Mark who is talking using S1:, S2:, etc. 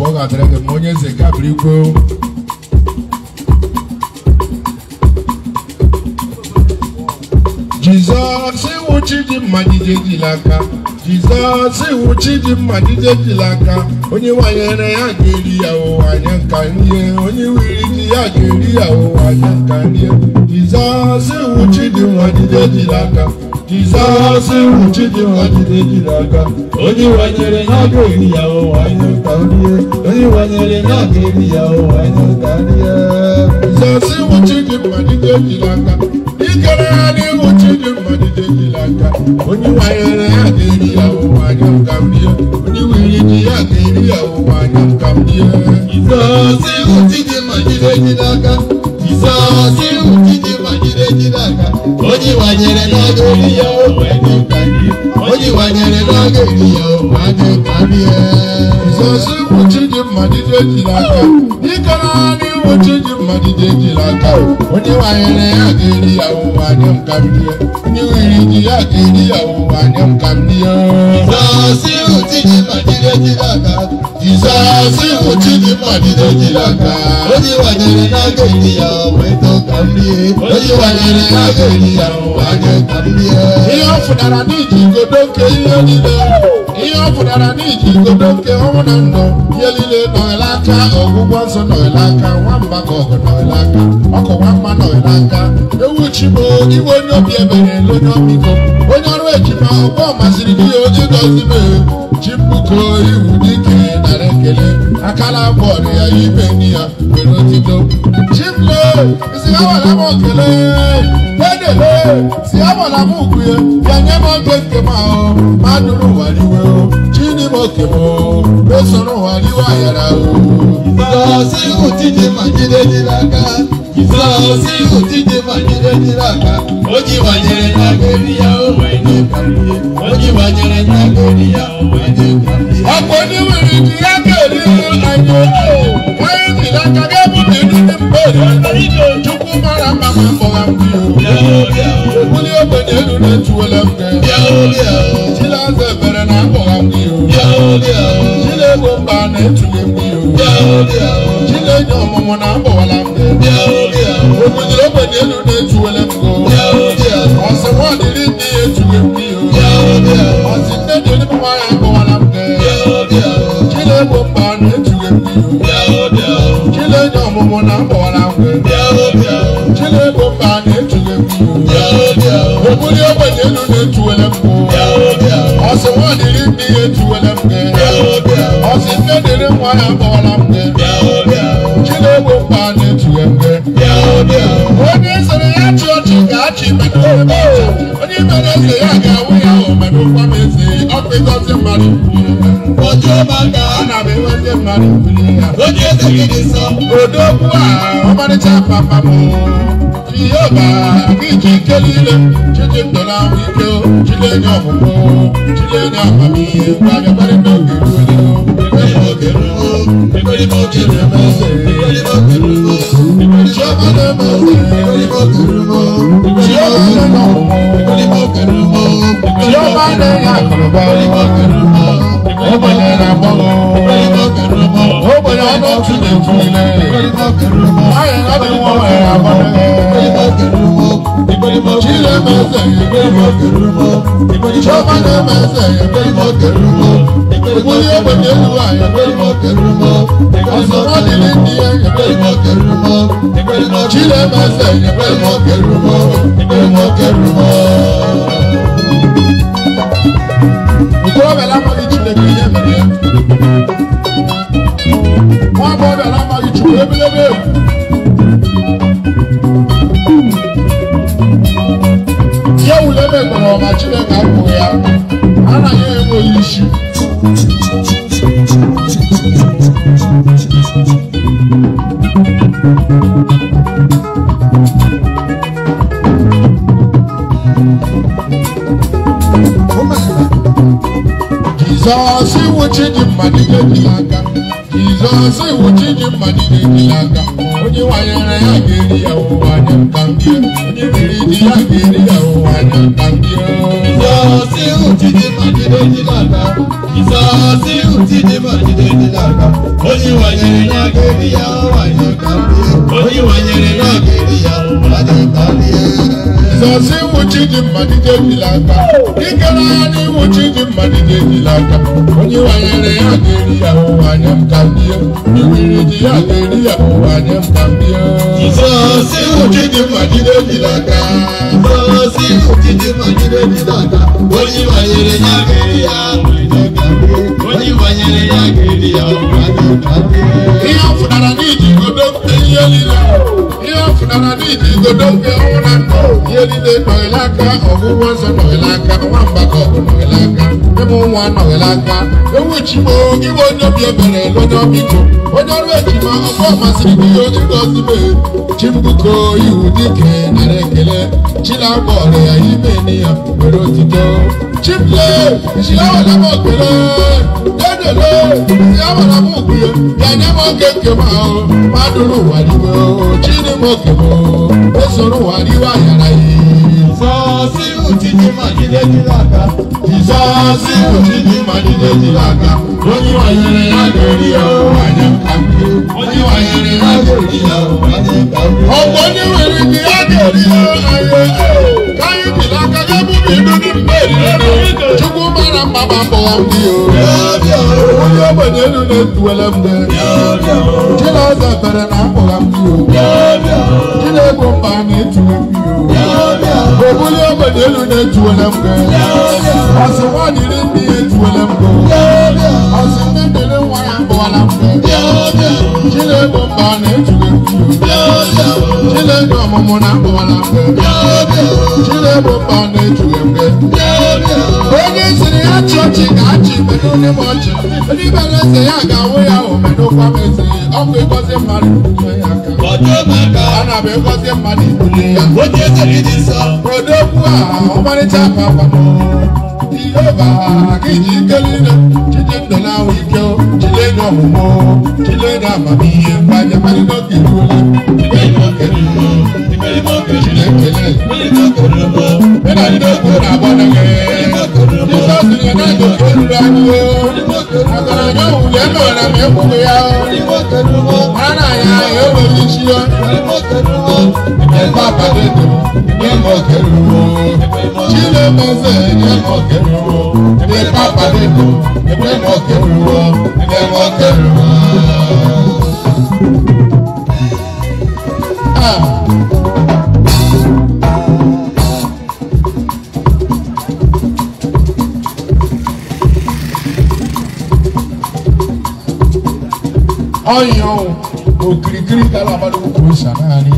S1: boga treke monye se kabriko Jesus wuchiji madije dilaka Jesus wuchiji madije dilaka onye wanyere ya geri ya o anyanka nie onye wiriji ya geri ya o anyanka nie Jesus wuchiji madije dilaka Jesus wuchiji madije dilaka onye wanyere ya geri ya o anyanka nie onye wanyere ya geri ya o anyanka nie Jesus wuchiji madije dilaka ikarani wuchiji madije dilaka onye wanyere ya geri ya o anyanka nie onye wiriji ya geri ya o anyanka nie Jesus wuchiji madije dilaka Jesus wuchiji madije dilaka onye wanyere ya geri ya o anyanka nie onye wanyere ya geri ya o anyanka nie Jesus wuchiji madije dilaka ikarani wuchiji madije dilaka onye wanyere ya geri ya o anyanka nie onye wiriji ya geri ya o anyanka nie Jesus wuchiji madije dilaka Jesus wuchiji madije dilaka onye wanyere ya geri ya o anyanka nie onye wanyere ya geri ya o anyanka nie iyo fudara ni jigodoke iyo lile iyo fudara ni jigodoke ona ndo yelile no elaka ogugwo so no elaka wamba gogo no elaka oko wamba no elaka ewu chibo iwo no bi ebere lo no miko onyaru ejima ogbo masiri di oji gozibe chibuko iwu dike na rekele akala bode ya ibe ni ya pero tito chimle isi awala mo kele edele si awala mo kuye yanye mo geke ma o maduru waliwe o chini mo kemo besoro waliwa yara o Jesus wuchiji madije dilaka Jesus wuchiji madije dilaka oji wanyere ya geri ya o anyanka nie oji wanyere ya geri ya o anyanka nie akoni wiriji ya geri anyo kai dilaka ge buti ni mbere chukwu mara mama mboga mbio kuli obede lu na tuwela mge chila zebere na mboga mbio chile bomba na etule mbio chile nyomomo na mboga mge kuli obede lu na tuwela mgo ose wadiri ni etule mbio ose nede ni mama ya mboga mge chile bomba na etule mbio chile nyomomo na mboga mge chile bomba na etule mbio okuli obede lu na tuwela mgo ose wadiri ni etule mge ose nede ni mama ya mboga mge chile bomba na etule mge onye sere ya chọọchị ga-achị mmadụ onye mere eze ya ga-awụ ya omedu kwamezi ọkpịgọzi mmadụ ojú ọba ga ana m enwezi mmadụ kwuli ya onye eze gị dị nsọ odogwu a ọmarịcha papa m Jehova iji ike niile chiji ndọla ahụ ike chilenye ọmụmụ chilenye amamihe gwagabara n'oge ruo oge ruo ekwere m oge na-emeze ekwere m oge ruo chioma na-emeze ekwere m oge ruo chioma na-enye ọmụmụ ekwere m oge ruo chioma na-enye akụrụba ekwere m oge ruo ogbenye na-agbọghọ ekwere m oge ruo ogbenye ọnụ otu na-efu ile ekwere m oge ruo anyị adị nwa nwere agbọghọ chile meze ekwere m oge ruo chioma na-emeze ekwere m oge ruo ekwuli ogbenye elu anyị ekwere m oge ruo ọsọ nwadịrị ndị ya ekwere m oge ruo chile meze ekwere m oge ruo ekwere m oge ruo ukwobela amaghị Chineke ihe mere nwa agbọghọbịala amaghị Chukwu ebelebe ya ulebe gbara ọma Chineke akwụghị ya anaghị enweghị isi Jesus wuchiji madije dilaka Jizọs iwu Chidimma dịdị aka onye wanyere ya ga-eri ya ụwa anya nka ndị onye mere di ya ga-eri ya ụwa anya nka ndị
S2: Jizọs iwu Chidimma dịdị aka Jizọs iwu Chidimma dịdị aka onye wanyere ya ga-eri ya ụwa anya nka ndị onye wanyere ya ga-eri ya ụwa anya nka ndị
S1: Jizọs iwu Chidimma dịdị aka ikere ya n'iwu Chidimma dịdị aka onye wanyere ya ga-eri ya ụwa anya nka ndị onye di ya ga-eri ya ụwa anya nka ndị
S2: Jizọs iwu Chidimma dịdị aka Jizọs iwu Chidimma dịdị aka onye wanyere ya ga-eri ya ụwa anya nka ndị onye wanyere ya ga-eri ya ụwa anya nka ndị
S1: ihe ọ fụnara n'iji godo ihe niile ihe ọ fụnara n'iji godo nke ọnwụ na ndụ ihe niile nọghịla aka ọgwụgwọ nsọ nọghịla aka nwamba ka ọgụ nọghịla aka ịmụ nwa nọghịla aka ewu chigbo gị bụ onye obi ebere onye ọbịko onye ọrụ ejima ọkpọ masịrị gị oge ngozi mee chimbuko iwu dike nara ekele chilabọrọ ya ime n'iya were otito chimle chilawala m okele dedele chilawala m okwe ya nye m oge nke m ahụ madụrụ ụwa riwe chidi m oke m esoro ụwa riwe ayara ya
S2: Jizọs iwu Chidimma dịdị aka
S1: Jizọs iwu Chidimma dịdị aka onye wanyere ya ga-eri ya ụwa anya nka ndị onye wanyere ya ga-eri ya ụwa anya nka ndị ọgbọ onye nwere ike ya ga-eri ya anya ka anyị jiri aka ga bụbụ idu dị mgbe eriri Chukwu mara mma ma mbọwa ndị onye ogbenye elu na-etuwele mgbe Chinọzọ ebere na akpọgha ndị Chinegbo mba na-etuwe ndị obuli ogbenye elu na-etuwele mgbe ọsị nwaanyịrị ndị ya etuwele mgbe ọsị nne dere nwa ya mbọwala mgbe Chinegbo mba na-etuwe ndị Chinegbo ọmụmụ na akpọwala mgbe Chinegbo mba na-etuwe mgbe onye siri ya chị ọchị ga-achị medo onye m ọchị onye ibere eze ya ga-awụ ya omedokwa m eze ọkụ ịgọzi mmadụ ibunye ya aka a na-abụ ịgọzi mmadụ ibunye ya odokwu a ọmarịcha papa Jehova ka iji ike niile chide ndụ na ahụ ike chile enye ọmụmụ chile enye amamihe mgbanye mmadụ n'oge iruole chile ekele ịna ndị okwu na-agbọdọ gị Jizọs nye na ndụ ka eruru anyị ọgaranya ọhụrụ ya nọrọ m ekwughị ya mara na anya ya enwere isi ya papa dedo nye m oke ruru Chinemeze nye m oke ruru ndị papa dedo nye m oke ruru nye m oke ruru ọyàn okirikiri kala amadukwu kwusa naanị